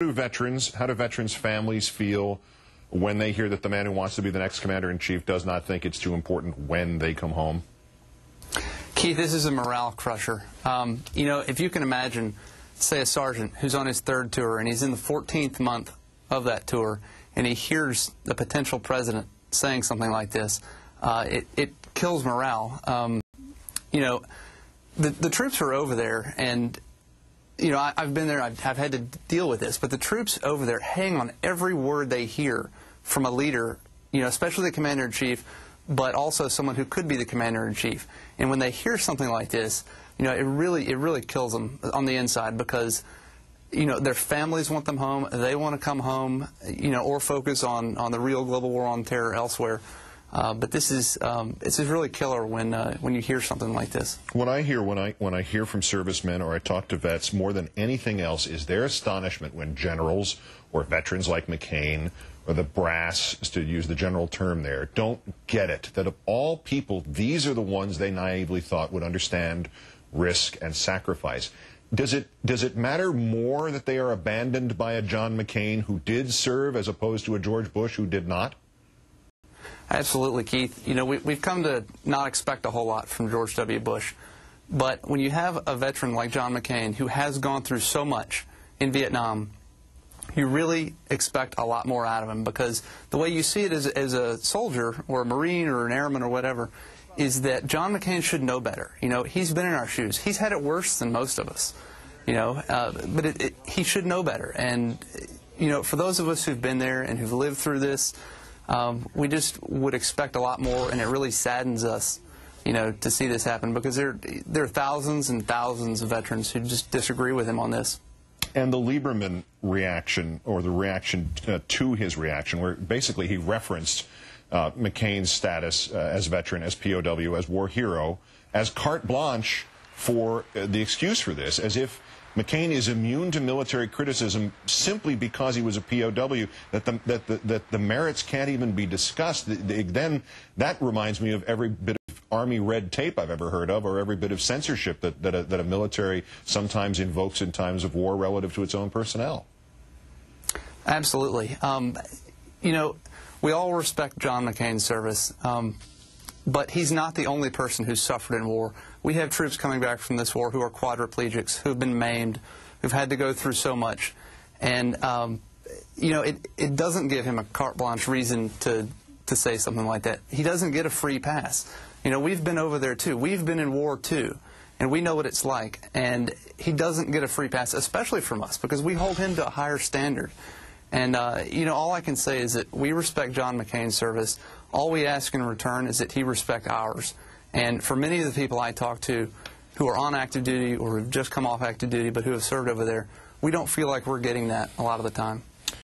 How do veterans' families feel when they hear that the man who wants to be the next commander-in-chief does not think it's too important when they come home? Keith, this is a morale crusher. You know, if you can imagine, say, a sergeant who's on his third tour and he's in the 14th month of that tour and he hears the potential president saying something like this, it kills morale. You know, the troops are over there, and you know, I've been there, I've had to deal with this, but the troops over there hang on every word they hear from a leader, you know, especially the commander-in-chief, but also someone who could be the commander-in-chief. And when they hear something like this, you know, it really kills them on the inside, because, you know, their families want them home, they want to come home, you know, or focus on the real global war on terror elsewhere. But this is really killer when you hear something like this. When I hear from servicemen or I talk to vets, more than anything else is their astonishment when generals or veterans like McCain or the brass, to use the general term there, don't get it. That of all people, these are the ones they naively thought would understand risk and sacrifice. Does it matter more that they are abandoned by a John McCain who did serve as opposed to a George Bush who did not? Absolutely, Keith. You know, we've come to not expect a whole lot from George W. Bush. But when you have a veteran like John McCain who has gone through so much in Vietnam, you really expect a lot more out of him, because the way you see it as a soldier or a Marine or an airman or whatever is that John McCain should know better. You know, he's been in our shoes. He's had it worse than most of us, you know, but he should know better. And, you know, for those of us who've been there and who've lived through this, we just would expect a lot more, and it really saddens us, you know, to see this happen, because there are thousands and thousands of veterans who just disagree with him on this. And the Lieberman reaction, or the reaction to his reaction, where basically he referenced McCain's status as veteran, as POW, as war hero, as carte blanche for the excuse for this, as if McCain is immune to military criticism simply because he was a POW, that the merits can't even be discussed. Then that reminds me of every bit of Army red tape I've ever heard of, or every bit of censorship that a military sometimes invokes in times of war relative to its own personnel. Absolutely. You know, we all respect John McCain's service, but he's not the only person who's suffered in war. We have troops coming back from this war who are quadriplegics, who've been maimed, who've had to go through so much. And, you know, it doesn't give him a carte blanche reason to say something like that. He doesn't get a free pass. You know, we've been over there too. We've been in war too, and we know what it's like. And he doesn't get a free pass, especially from us, because we hold him to a higher standard. And, you know, all I can say is that we respect John McCain's service. All we ask in return is that he respect ours. And for many of the people I talk to who are on active duty or have just come off active duty but who have served over there, we don't feel like we're getting that a lot of the time.